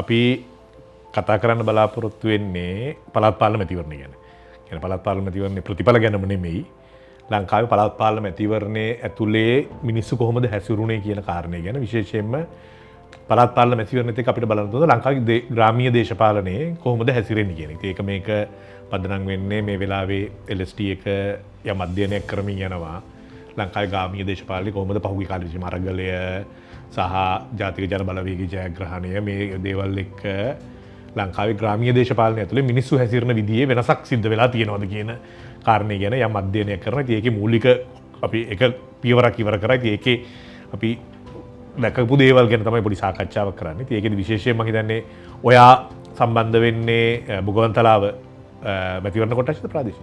අපි කතා කරන්න බලාපොරොත්තු වෙන්නේ පළාත් පාලන මැතිවරණය ගැන. කියන්නේ පළාත් පාලන මැතිවරණයේ ප්‍රතිඵල ගැනම නෙමෙයි. ලංකාවේ පළාත් පාලන මැතිවරණයේ ඇතුලේ මිනිස්සු කොහොමද හැසිරුණේ කියන කාරණේ ගැන විශේෂයෙන්ම පළාත් පාලන මැතිවරණෙත් එක්ක අපිට බලන්න තියෙනවා ලංකාවේ ග්‍රාමීය දේශපාලනයේ කොහොමද හැසිරෙන්නේ කියන එක. ඒක මේක පදනම් වෙන්නේ මේ වෙලාවේ LST එක යම් අධ්‍යයනයක් කරමින් යනවා. ලංකාවේ ග්‍රාමීය දේශපාලනය කොහොමද පහුගිය කාලේ විශේෂ අරගලය සහ ජාතික ජන බලවේගයේ ජයග්‍රහණය මේ දේවල් එක්ක ලංකාවේ ග්‍රාමීය දේශපාලනය ඇතුලේ මිනිස්සු හැසිරෙන විදිහේ වෙනසක් සිද්ධ වෙලා තියෙනවද කියන කාරණේ ගැන යම් අධ්‍යයනයක් කරනවා. ඉතින් ඒකේ මූලික අපි එක පියවරක් ඉවර කරා. ඉතින් ඒකේ අපි දැකපු දේවල් ගැන තමයි පොඩි සාකච්ඡාවක් කරන්නේ. ඉතින් ඒකෙදි විශේෂයෙන් මම හිතන්නේ ඔයා සම්බන්ධ වෙන්නේ බොගවන්තලාව මැතිවරණ කොටසද ප්‍රාදේශ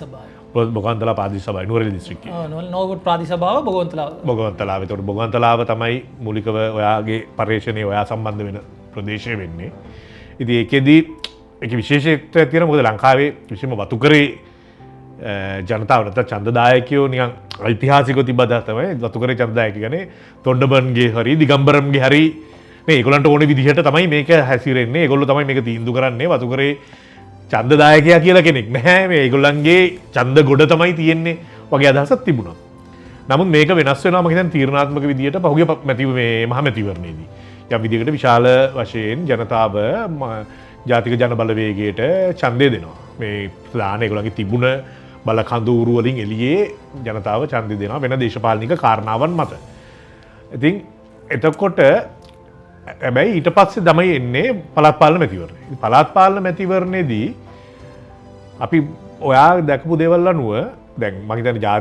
සභාව. බොගවන්තලාව ප්‍රාදේශ සභාව නුවරඑළිය දිස්ත්‍රික්කයේ. නෝගොඩ ප්‍රාදේශ සභාව බොගවන්තලාව. බොගවන්තලාව. ඒතකොට බොගවන්තලාව තමයි මූලිකව ඔයාගේ පරිශ්‍රණයේ ඔයා සම්බන්ධ වෙන ප්‍රදේශය වෙන්නේ. ඉතින් ඒකෙදි ඒක විශේෂත්වයක් තියෙනවා. මොකද ලංකාවේ විශේෂම වතුකරේ ජනතාව නැත්නම් ඡන්දදායකයෝ නිකන් ඓතිහාසිකව තිබ්බදා තමයි වතුකරේ ඡන්දදායක කියන්නේ තොණ්ඩබන්ගේ හරි දිගම්බරම්ගේ හරි මේ ඒගොල්ලන්ට ඕනේ විදිහට තමයි මේක හැසිරෙන්නේ. ඒගොල්ලෝ තමයි මේක තීන්දුව කරන්නේ. වතුකරේ ඡන්දදායකයා කියලා කෙනෙක් නැහැ. මේ ඒගොල්ලන්ගේ ඡන්ද ගොඩ තමයි තියෙන්නේ වගේ අදහසක් තිබුණා. නමුත් මේක වෙනස් වෙනවා මම හිතන්නේ තීරණාත්මක විදිහට පහුගිය මහා මැතිවරණයේදී. යම් විදිහකට විශාල වශයෙන් ජනතාව ජාතික ජන බලවේගයට ඡන්දය දෙනවා. මේ ප්‍රධාන ඒගොල්ලන්ගේ තිබුණ බල කඳවුරු වලින් එළියේ ජනතාව ඡන්දය දෙනවා වෙන දේශපාලනික කාරණාවන් මත. ඉතින් එතකොට හැබැයි ඊට පස්සේ තමයි එන්නේ පළාත් පාලන මැතිවරණය. පළාත් පාලන මැතිවරණයේදී අපි ඔයා දැකපු දේවල් අනුව දැන් මම හිතන්නේ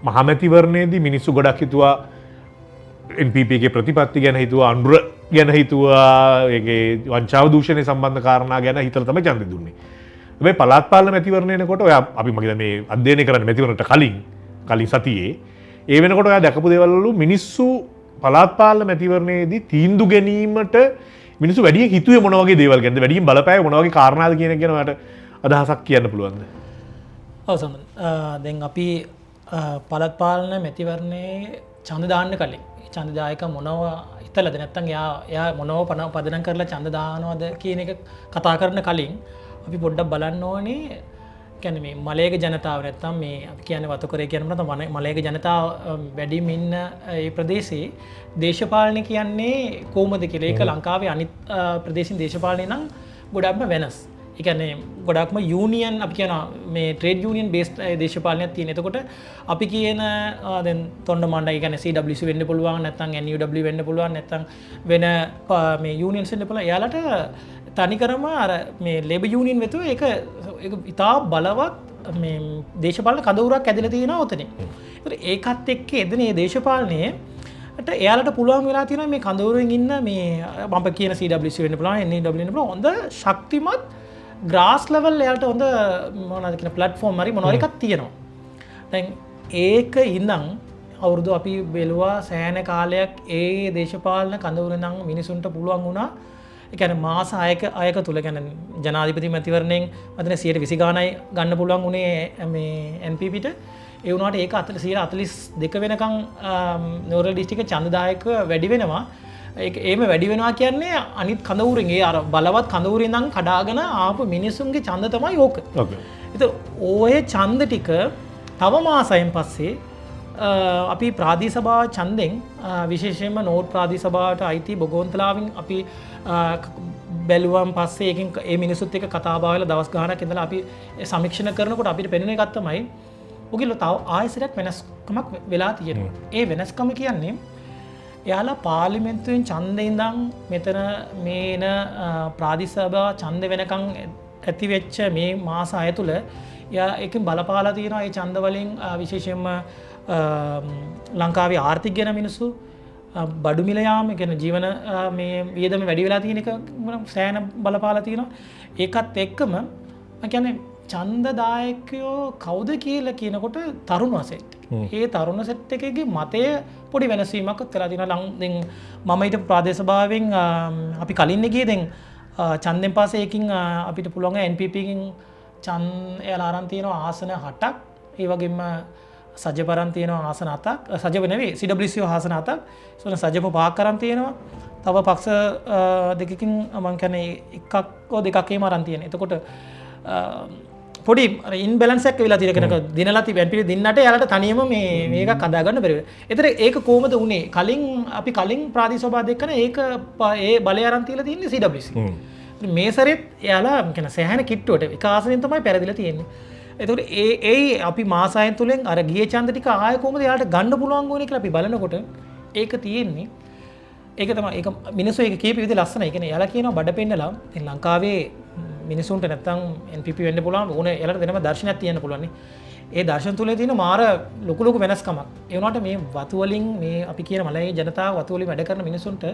මහා මැතිවරණයේදී මිනිස්සු ගොඩක් හිතුවා NPP එකේ ප්‍රතිපත්ති ගැන හිතුවා, අනුර ගැන හිතුවා, ඒකේ වංචාව දූෂණය සම්බන්ධ කාරණා ගැන හිතලා තමයි ඡන්දෙ දුන්නේ. හැබැයි පළාත් පාලන මැතිවරණය එනකොට ඔයා අපි මම මේ අධ්‍යයනය කරන්නේ මැතිවරණයට කලින් සතියේ ඒ වෙනකොට ඔයා දැකපු දේවල් වල මිනිස්සු පළාත් පාලන මැතිවරණයේදී තීන්දුව ගැනීමට මිනිස්සු වැඩියෙන් හිතුවේ මොන වගේ දේවල් ගැනද, වැඩියෙන් බලපෑවේ මොන වගේ කාරණාද කියන එක ගැන ඔයාලට අදහසක් කියන්න පුළුවන්ද? ඔව් සමන්. දැන් අපි පළාත් පාලන මැතිවරණයේ ඡන්ද දාන්න කලින් ඡන්දදායක මොනව හිතලාද නැත්නම් එයා මොනව පදනම් කරලා ඡන්ද දානවද කියන එක කතා කරන කලින් අපි පොඩ්ඩක් බලන්න ඕනේ. කියන්නේ මේ මලයක ජනතාව නැත්නම් මේ අපි කියන්නේ වතුකරේ කියනම තමයි මලයක ජනතාව වැඩිම ඉන්න ඒ ප්‍රදේශයේ දේශපාලනය කියන්නේ කොහොමද කියලා. ඒක ලංකාවේ අනිත් ප්‍රදේශින් දේශපාලනය නම් ගොඩක්ම වෙනස්. ඒ කියන්නේ ගොඩක්ම යූනියන් අපි කියන මේ ට්‍රේඩ් යූනියන් බේස්ඩ් දේශපාලනයක් තියෙන. එතකොට අපි කියන දැන් තොණ්ඩමණ්ඩල ඒ කියන්නේ CWC වෙන්න පුළුවන් නැත්නම් NUW වෙන්න පුළුවන් නැත්නම් වෙන මේ යූනියන්ස් වෙන්න පුළුවන්. එයාලට තනිකරම අර මේ ලේබර් යූනියන් වෙතුව ඒක ඉතා බලවත් මේ දේශපාලන කඳවුරක් ඇදලා තියෙනවා උතනින්. ඒතර ඒකත් එක්ක එදෙන මේ දේශපාලනයේ එයාලට පුළුවන් වෙලා තියෙනවා මේ කඳවුරෙන් ඉන්න මේ මම කියන CWC වෙන්න පුළුවන් NUW වෙන්න පුළුවන් හොඳ ශක්තිමත් ග්‍රාස් ලෙවල් එයාලට හොඳ මොනවද කියන ප්ලැට්ෆෝම් හරි මොනවා එකක් තියෙනවා. දැන් ඒක ඉඳන් අවුරුදු අපි බැලුවා සෑහෙන කාලයක් ඒ දේශපාලන කඳවුරෙන් නම් මිනිසුන්ට පුළුවන් වුණා. ඒ කියන්නේ මාස 6ක තුල කියන්නේ ජනාධිපති මැතිවරණයෙන් මතන 120 ගාණයි ගන්න පුළුවන් උනේ මේ NPPට. ඒ වුණාට ඒක 42 වෙනකන් නුවරඑළිය දිස්ත්‍රික්ක ඡන්දදායක වැඩි වෙනවා. ඒම වැඩි වෙනවා කියන්නේ අනිත් කඳවුරෙන් ඒ අර බලවත් කඳවුරෙන් නම් කඩාගෙන ආපු මිනිසුන්ගේ ඡන්ද තමයි ඕක. ඒතර ඔය ඡන්ද ටික තව මාසයෙන් පස්සේ අපි ප්‍රාදේශ සභා ඡන්දෙන් විශේෂයෙන්ම නෝට් ප්‍රාදේශ සභාවට අයිති බොගොන්තලාවෙන් අපි බැලුවම් පස්සේ ඒකෙන් ඒ මිනිසුත් එක්ක කතා බහ වෙලා දවස් ගාණක් ඉඳලා අපි සමීක්ෂණ කරනකොට අපිට පෙනෙන එකක් තමයි ඔගිල්ල තව ආයෙසරයක් වෙනස්කමක් වෙලා තියෙනවා. ඒ වෙනස්කම කියන්නේ එයාලා පාර්ලිමේන්තුවෙන් ඡන්දේ ඉඳන් මෙතන මේන ප්‍රාදේශ සභා ඡන්ද වෙනකන් ඇති වෙච්ච මේ මාස 6 තුල එයා එකෙන් බලපාලා තියෙනවා. ඒ ඡන්ද වලින් විශේෂයෙන්ම ලංකාවේ ආර්ථික ගැන මිනිස්සු බඩු මිල යාම කියන ජීවන මේ වියදම වැඩි වෙලා තියෙන එක සෑහෙන බලපාලා තියෙනවා. ඒකත් එක්කම මම කියන්නේ ඡන්දදායකයෝ කවුද කියලා කියනකොට තරුණ සෙට්. ඒ තරුණ සෙට් එකේ මතය පොඩි වෙනසීමක් වෙලා තියෙනවා. දැන් මම ඊට ප්‍රාදේශ සභාවෙන් අපි කලින් ගියේ දැන් ඡන්දෙන් පස්සේ එකකින් අපිට පුළුවන් NPP එකකින් ඡන්ද එයාලා ආරන් තියෙනවා ආසන 8ක්. ඒ වගේම සජපරන් තියෙනවා ආසන 7ක් සජප නෙවෙයි CWC ආසන 7ක් සොන සජප 5ක් කරන් තියෙනවා තව පක්ෂ දෙකකින් මං කියන්නේ එකක් හෝ දෙකක් එහෙම අරන් තියෙනවා එතකොට පොඩි ඉන්බැලන්ස් එකක් වෙලා තියෙනකනක දිනලා තිබෙන පිළි දින්නට යාලට තනියම මේක හදා ගන්න බැරි වෙනවා. ඒතර ඒක කොහොමද උනේ? අපි කලින් ප්‍රාදේශීය සභාව දෙකන ඒක ඒ බලය අරන් තියලා තියෙන්නේ CWC. මේ සැරේත් යාලා කියන සෑහෙන කිට්ටුවට එක ආසනෙන් තමයි පෙරදිලා තියෙන්නේ. එතකොට ඒ අපි මාසයන් තුලින් අර ගියේ ඡන්ද ටික ආයෙ කොහොමද යාලට ගන්න පුළුවන් වුනේ කියලා අපි බලනකොට ඒක තියෙන්නේ ඒක තමයි ඒක මිනිස්සු ඒක කීප විදිහ ලස්සනයි. ඒ කියන්නේ යාලා කියනවා බඩ පෙන්නලා දැන් ලංකාවේ මිනිසුන්ට නැත්තම් NPP වෙන්න පුළුවන් ඕනේ යාලට දෙනම දර්ශනයක් තියෙන්න පුළුවන් නේ. ඒ දර්ශන තුලේ තියෙන මාර ලොකු වෙනස්කමක්. ඒ වුණාට මේ වතු වලින් මේ අපි කියන මලයේ ජනතාව වතු වලින් වැඩ කරන මිනිසුන්ට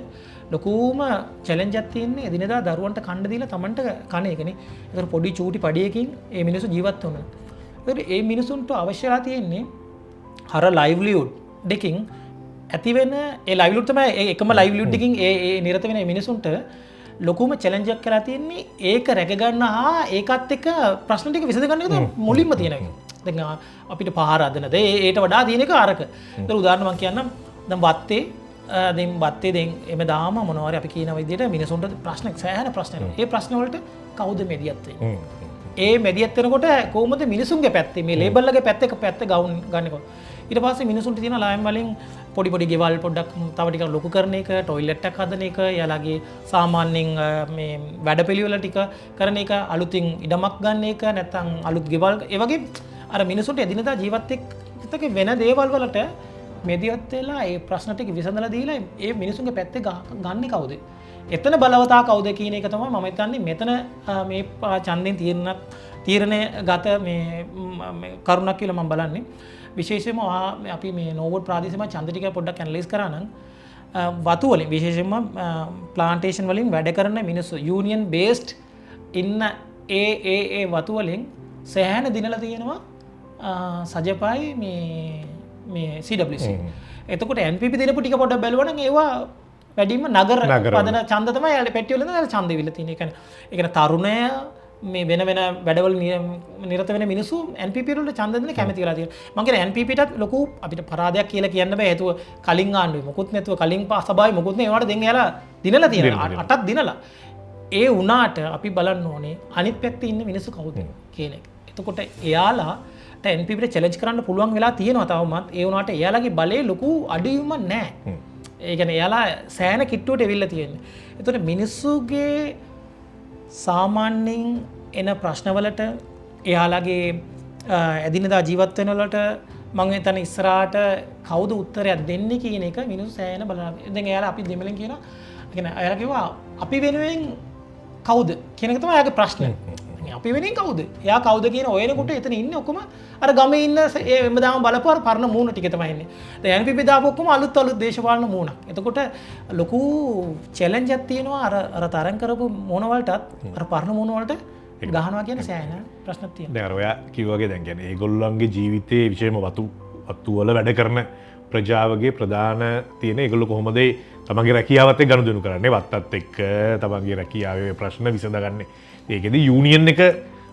ලොකුම චැලෙන්ජ් එකක් තියෙන්නේ එදිනෙදා දරුවන්ට කන්න දීලා Tamanට කණ එකනේ. ඒතර පොඩි චූටි පඩියකින් මේ මිනිස්සු ජීවත් වෙනවා. ඒතර මේ මිනිසුන්ට අවශ්‍යලා තියෙන්නේ අර ලයිව්ලිහුඩ් දෙකින් ඇති වෙන ඒ ලයිව්ලිහුඩ් තමයි එකම ලයිව්ලිහුඩ් එකකින් ඒ නිරත වෙන මිනිසුන්ට ලොකුම චැලෙන්ජ් එකක් කරලා තියෙන්නේ ඒක රැක ගන්න හා ඒකත් එක්ක ප්‍රශ්න ටික විසඳ ගන්න එක තමයි මුලින්ම තියෙන එක. දැන් අපිට පහර අදනද ඒට වඩා තියෙන එක අරක. ඒතර උදාහරණ මම කියන්නම් දැන් වත්තේ දැන් එමෙ දාම මොනවාරි අපි කියන විදිහට මිනිසුන්ට ප්‍රශ්න සෑහෙන ප්‍රශ්න එනවා. ඒ ප්‍රශ්න වලට කවුද මෙදියත් වෙන්නේ? ඒ මෙදියත් වෙනකොට කොහොමද මිනිසුන්ගේ පැත්තේ මේ ලේබල් එකේ පැත්ත ගන්නකොට ඊට පස්සේ මිනිසුන්ට තියෙන ලායම් වලින් පොඩි ගෙවල් පොඩ්ඩක් තව ටිකක් ලොකු කරන එක ටොයිලට් එකක් හදන එක යාලගේ සාමාන්‍යයෙන් මේ වැඩපිළිවෙල ටික කරන එක අලුතින් ඉඩමක් ගන්න එක නැත්නම් අලුත් ගෙවල් ඒ වගේ අර මිනිසුන්ට එදිනදා ජීවත් එක්ක වෙන දේවල් වලට මෙදියත් වෙලා ඒ ප්‍රශ්න ටික විසඳලා දීලා ඒ මිනිසුන්ගේ පැත්තේ ගන්නේ කවුද? එතන බලවතා කවුද කියන එක තමයි මම හිතන්නේ මෙතන මේ ඡන්දෙන් තීරණය ගත මේ කරුණක් කියලා මම බලන්නේ. විශේෂයෙන්ම අපි මේ නෝවෝඩ් ප්‍රාදේශීය ඡන්ද ටික පොඩ්ඩක් ඇනලයිස් කරා නම් වතු වලින් විශේෂයෙන්ම ප්ලාන්ටේෂන් වලින් වැඩ කරන මිනිස්සු යූනියන් බේස්ඩ් ඉන්න ඒ වතු වලින් සෑහෙන දිනලා තියෙනවා සජපයි මේ CWC. එතකොට NPP දෙනපු ටික පොඩ්ඩක් බලුවා නම් ඒවා වැඩිම නගර පදන ඡන්ද තමයි යාලේ පෙට්ටිය වල දාලා ඡන්ද ඉවිල්ලා තියෙන. ඒ කියන්නේ තරුණය මේ වෙන වැඩවල නිරත වෙන මිනිස්සු NPP වලට ඡන්ද දෙන්න කැමති වෙලා තියෙනවා. මම කියන්නේ NPP ටත් ලොකු අපිට පරාදයක් කියලා කියන්න බෑ. හේතුව කලින් ආණ්ඩුවේ මොකුත් නැතුව කලින් සභාවේ මොකුත් නෑ. ඒවට දෙන්න යාලා දිනලා තියෙනවා. අටක් දිනලා. ඒ වුණාට අපි බලන්න ඕනේ අනිත් පැත්තේ ඉන්න මිනිස්සු කවුද කියන එක. එතකොට එයාලාට NPP ට චැලෙන්ජ් කරන්න පුළුවන් වෙලා තියෙනවා තවමත්. ඒ වුණාට එයාලගේ බලේ ලොකු අඩුවීමක් නෑ. ඒ කියන්නේ එයාලා සෑහෙන කිට්ටුවට එවිල්ලා තියෙන්නේ. එතකොට මිනිස්සුගේ සාමාන්‍යයෙන් එන ප්‍රශ්නවලට එයාලගේ එදිනෙදා ජීවත් වෙන වලට මම හිතන්නේ ඉස්සරහට කවුද උත්තරයක් දෙන්නේ කියන එක මිනිස්සු සෑහෙන බලනවා. දැන් එයාලා අපි දෙමළෙන් කියනවා. ඒ කියන්නේ එයාලා කිව්වා අපි වෙනුවෙන් කවුද කියන එක තමයි එයාගේ ප්‍රශ්නේ. අපි වෙනුවෙන් කවුද? එයා කවුද කියන ඔයනකොට එතන ඉන්නේ ඔක්කොම අර ගමේ ඉන්න එම්මදාම බලපු අර පරණ මූණ ටික තමයි ඉන්නේ. දැන් NPP දාපු ඔක්කොම අලුත් දේශපාලන මූණක්. එතකොට ලොකු චැලෙන්ජ් එකක් තියෙනවා අර තරම් කරපු මූණ වලටත් අර පරණ මූණ වලට ගහනවා කියන සෑහෙන ප්‍රශ්නක් තියෙනවා. දැන් අර ඔයා කිව්වාගේ දැන් කියන්නේ ඒගොල්ලන්ගේ ජීවිතයේ විශේෂම වතු වල වැඩ කරන ප්‍රජාවගේ ප්‍රධාන තියෙන ඒගොල්ලෝ කොහොමද තමන්ගේ රැකියාවත් එක්ක ගනුදෙනු කරන්නේ වත්තත් එක්ක තමන්ගේ රැකියාවේ ප්‍රශ්න විසඳගන්නේ. ඒකෙදි යූනියන් එක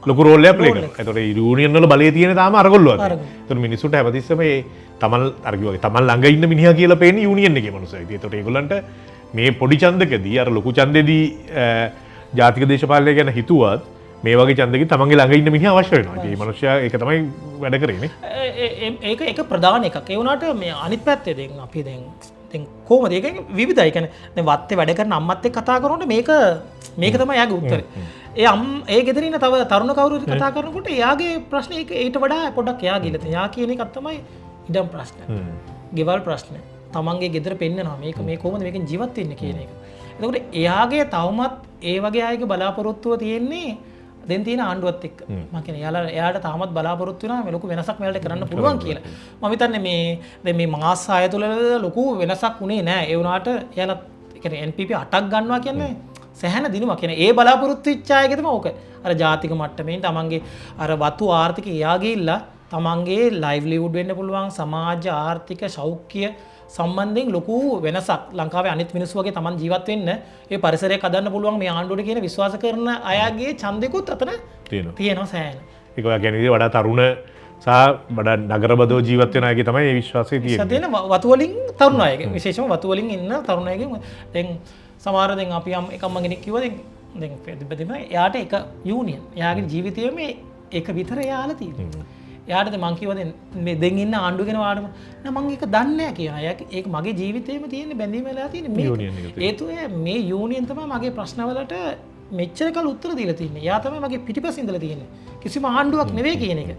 ලොකු රෝල් එකක් ප්ලේ කරනවා. ඒතකොට යූනියන් වල බලය තියෙන තාම අරගොල්ලෝ අතේ. ඒතකොට මිනිස්සුන්ට හැමතිස්සෙම මේ තමන් අර කිව්වාගේ තමන් ළඟ ඉන්න මිනිහා කියලා පේන්නේ යූනියන් එකේ මනුස්සයෙක්. ඒතකොට ඒගොල්ලන්ට මේ පොඩි ඡන්දකදී අර ලොකු ඡන්දෙදී ජාතික දේශපාලනය ගැන හිතුවත් මේ වගේ ඡන්දකදී තමන්ගේ ළඟ ඉන්න මිනිහා අවශ්‍ය වෙනවා. ඒ මනුස්සයා ඒක තමයි වැඩ කරන්නේ. ඒක ප්‍රධාන එකක්. ඒ වුණාට මේ අනිත් පැත්තේ දැන් අපි දැන් කොහොමද ඒක විවිධයි. කියන්නේ දැන් වත්තේ වැඩ කරන අම්මත් එක්ක කතා කරනකොට මේක තමයි යාගේ උත්තරේ. ඒ ගෙදර ඉන්න තව තරුණ කවුරු හරි කතා කරනකොට එයාගේ ප්‍රශ්නේ ඊට වඩා පොඩ්ඩක් එයා ගිලත. එයා කියන එකක් තමයි ඉඩම් ප්‍රශ්න. ගෙවල් ප්‍රශ්න. තමන්ගේ ගෙදර පෙන්නනවා මේ කොහොමද මේකෙන් ජීවත් වෙන්නේ කියන එක. එතකොට එයාගේ තවමත් ඒ වගේ අයගේ බලාපොරොත්තුව තියෙන්නේ දැන් තියෙන ආණ්ඩුවත් එක්ක. මම කියන්නේ එයාට තාමත් බලාපොරොත්තු වෙනවා මේ ලොකු වෙනසක් මෙයාලට කරන්න පුළුවන් කියලා. මම හිතන්නේ මේ මාස 6 තුළ ලොකු වෙනසක් උනේ නෑ. ඒ වුණාට එයාලා කියන්නේ NPP 8ක් ගන්නවා කියන්නේ සෑහෙන දිනුවක්. කියන්නේ ඒ බලාපොරොත්තු වෙච්ච අයගේ තමයි ඕක. අර ජාතික මට්ටමේ තමන්ගේ අර වතු ආර්ථික එයා ගිහිල්ලා තමන්ගේ ලයිව්ලිහුඩ් වෙන්න පුළුවන් සමාජ ආර්ථික සෞඛ්‍ය සම්බන්ධයෙන් ලොකු වෙනසක් ලංකාවේ අනිත් මිනිස්සු වගේ තමන් ජීවත් වෙන්න ඒ පරිසරයක් හදන්න පුළුවන් මේ ආණ්ඩුවට කියන විශ්වාස කරන අයගේ ඡන්දෙකුත් අතන තියෙනවා සෑහෙන. ඒක ඔයා කියන්නේ වඩා තරුණ සහ බඩ නගරබදෝ ජීවත් වෙන අයගේ තමයි මේ විශ්වාසය තියෙන්නේ. සතේන වතුවලින් තරුණ අයගේ විශේෂම වතුවලින් ඉන්න තරුණ අයගේ දැන් සමහර දැන් අපි එක අම්ම කෙනෙක් කිව්වා දැන් ප්‍රතිපදින එයාට එක යූනියන් එයාගේ ජීවිතයේ මේ එක විතර එයාලා තියෙනවා. එයාට මං කිව්වා මේ දෙන් ඉන්න ආණ්ඩුව ගැන වාඩම නෑ මං ඒක දන්නේ නැහැ කියනවා. ඒක මගේ ජීවිතේම තියෙන බැඳීම වෙලා තියෙන මේ හේතුව මේ යූනියන් තමයි මගේ ප්‍රශ්නවලට මෙච්චර කල් උත්තර දීලා තියෙන්නේ. එයා තමයි මගේ පිටිපස්සේ ඉඳලා තියෙන්නේ. කිසිම ආණ්ඩුවක් නෙවෙයි කියන එක.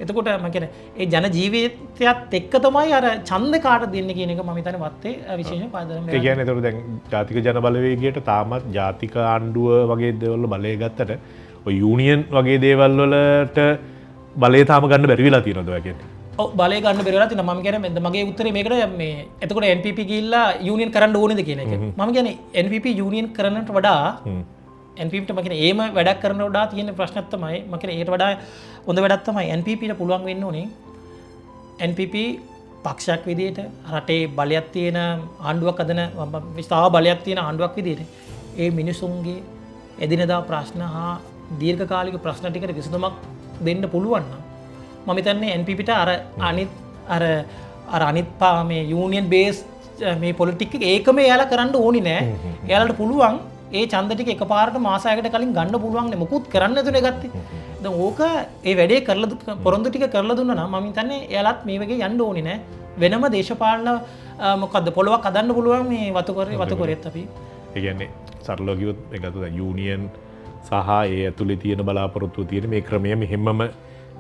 එතකොට මම කියන්නේ ඒ ජන ජීවිතයත් එක්ක තමයි අර ඡන්ද කාට දෙන්නේ කියන එක මම හිතන්නේ වත්තේ විශේෂයෙන් පාදනම් වෙනවා. ඒ කියන්නේ ඒතකොට දැන් ජාතික ජන බලවේගයට තාමත් ජාතික ආණ්ඩුව වගේ දේවල් බලය ගත්තට ඔය යූනියන් වගේ දේවල් වලට බලය තාම ගන්න බැරි වෙලා තියෙනවද ඔය කියන්නේ? ඔව් බලය ගන්න බැරි වෙලා තියෙනවා. මම කියන්නේ මගේ උත්තරේ මේකට මේ එතකොට NPP ගිහිල්ලා යූනියන් කරන්න ඕනේද කියන එක. මම කියන්නේ NPP යූනියන් කරන්නට වඩා NPPට මම කියන්නේ ඒම වැඩක් කරන වඩා තියෙන ප්‍රශ්නක් තමයි මම කියන්නේ ඒකට වඩා හොඳ වැඩක් තමයි NPPට පුළුවන් වෙන්න ඕනේ NPP පක්ෂයක් විදිහට රටේ බලයක් තියෙන ආණ්ඩුවක් හදන විස්තාව බලයක් තියෙන ආණ්ඩුවක් විදිහට ඒ මිනිසුන්ගේ එදිනදා ප්‍රශ්න හා දීර්ඝකාලික ප්‍රශ්න ටිකට විසඳුමක් දෙන්න පුළුවන් නම් මම හිතන්නේ NPPට අර අනිත් මේ යූනියන් බේස් මේ පොලිටික් එක ඒකම එයාලා කරන්න ඕනේ නෑ. එයාලට පුළුවන් ඒ ඡන්ද ටික එකපාරට මාසයකට කලින් ගන්න පුළුවන් නේ මොකුත් කරන්න නැතුනේ ගත්තේ. දැන් ඕක ඒ වැඩේ කරලා පොරොන්දු ටික කරලා දුන්නා නම් මම හිතන්නේ එයාලත් මේ වගේ යන්න ඕනේ නෑ. වෙනම දේශපාලන මොකද්ද පොලොවක් හදන්න පුළුවන් මේ වතුකරෙත් අපි. ඒ කියන්නේ සරලව කිව්වොත් මේක අතට යූනියන් සහ ඒ ඇතුලේ තියෙන බලාපොරොත්තු තියෙන මේ ක්‍රමය මෙහෙමම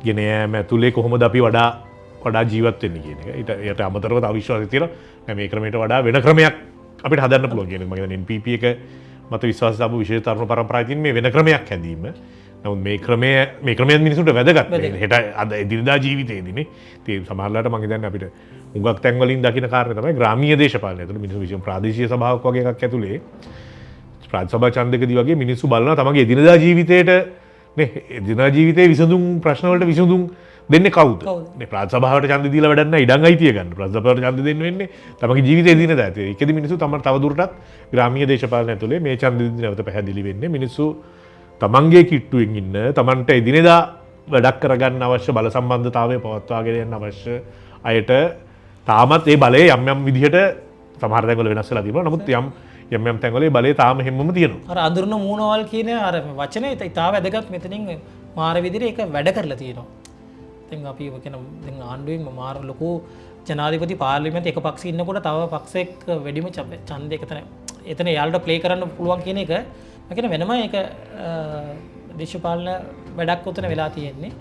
ගෙන යෑම ඇතුලේ කොහොමද අපි වඩා ජීවත් වෙන්නේ කියන එක. ඊට අමතරව තව විශ්වාසය තියෙනවා මේ ක්‍රමයට වඩා වෙන ක්‍රමයක් අපිට හදන්න පුළුවන් කියන එක. මම හිතන්නේ NPP එක මත විශ්වාස තිබු විශේෂ තරුණ පරම්පරාවේ තියෙන මේ වෙන ක්‍රමයක් හැදීම. නමුත් මේ ක්‍රමය මිනිසුන්ට වැදගත්. හෙට අද එදිනදා ජීවිතේදීනේ. ඉතින් සමහරවිට මම හිතන්නේ අපිට හුඟක් තැන් වලින් දකින්න කාරණේ තමයි ග්‍රාමීය දේශපාලනය ඇතුළේ මිනිස්සු විසින් ප්‍රාදේශීය සභාවක් වගේ එකක් ඇතුළේ ප්‍රාදේශීය සභා ඡන්දකදී වගේ මිනිස්සු බලනවා තමගේ එදිනදා ජීවිතේට නේ එදිනදා ජීවිතේ විසඳුම් ප්‍රශ්න වලට විසඳුම් දෙන්නේ කවුද? නේ ප්‍රාදේශීය සභාවට ඡන්ද දීලා වැඩක් නැහැ ඉඩම් අයිතිය ගන්න. ප්‍රාදේශීය සභාවට ඡන්ද දෙන්න වෙන්නේ තමගේ ජීවිතේ එදිනදා ඇතුළේ. ඒකෙදි මිනිස්සු තව දුරටත් ග්‍රාමීය දේශපාලනය ඇතුළේ මේ ඡන්ද දෙන්න නැවත පැහැදිලි වෙන්නේ මිනිස්සු තමන්ගේ කිට්ටුවෙන් ඉන්න තමන්ට එදිනෙදා වැඩක් කරගන්න අවශ්‍ය බල සම්බන්ධතාවය පවත්වාගෙන යන්න අවශ්‍ය අයට තාමත් ඒ බලය යම් විදිහට සමහර තැන්වල වෙනස් වෙලා තියෙනවා. නමුත් යම් තැන්වල ඒ බලය තාම හැමෝම තියෙනවා. අර අඳුරන මූණවල් කියන අර වචනේ ඉතාල වැදගත් මෙතනින් මාර විදිහට ඒක වැඩ කරලා තියෙනවා. දැන් අපි කියන දැන් ආණ්ඩුවෙන් මාර ලොකු ජනාධිපති පාර්ලිමේන්තු එක පක්ෂයක ඉන්නකොට තව පක්ෂයක වැඩිම ඡන්දයක එතන යාළුට ප්ලේ කරන්න පුළුවන් කියන එක මම කියන වෙනම ඒක දේශපාලන වැඩක් උතන වෙලා තියෙන්නේ.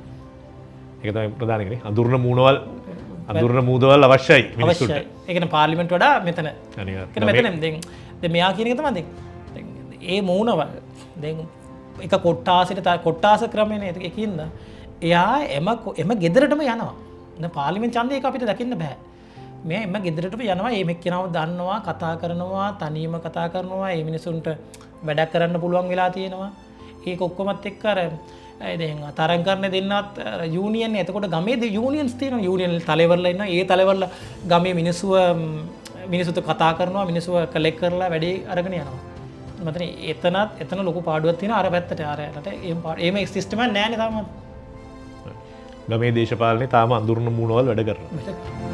ඒක තමයි ප්‍රධාන එකනේ. අඳුරන මූදවල් අවශ්‍යයි මිනිස්සුන්ට. ඒ කියන්නේ පාර්ලිමේන්තුවට වඩා මෙතන. මෙතන දැන් මෙයා කියන එක තමයි දැන් ඒ මූණවල් දැන් එක කොට්ටාස ක්‍රමනේ ඒකින්ද එයා එම ගෙදරටම යනවා. දැන් පාර්ලිමේන්තු ඡන්දය ඒක අපිට දකින්න බෑ. මේ එම ගෙදරටම යනවා මේ මෙක්කෙනාව දන්නවා කතා කරනවා තනියම කතා කරනවා මේ මිනිසුන්ට වැඩක් කරන්න පුළුවන් වෙලා තියෙනවා. ඒක ඔක්කොමත් එක්ක අර දැන් තරම් කරන දෙන්නත් යූනියන් එතකොට ගමේ යූනියන්ස් තියෙනවා. යූනියන් තලෙවර්ලා ඉන්නවා. ඒ තලෙවර්ලා ගමේ මිනිස්සුත් කතා කරනවා මිනිස්සුව කලෙක්ට් කරලා වැඩේ අරගෙන යනවා. මතන එතන ලොකු පාඩුවක් තියෙනවා අර පැත්තට අරයට ඒම සිස්ටම් එකක් නැහැ නේ තාම. ගමේ දේශපාලනේ තාම අඳුරන මූණවල් වැඩ කරනවා.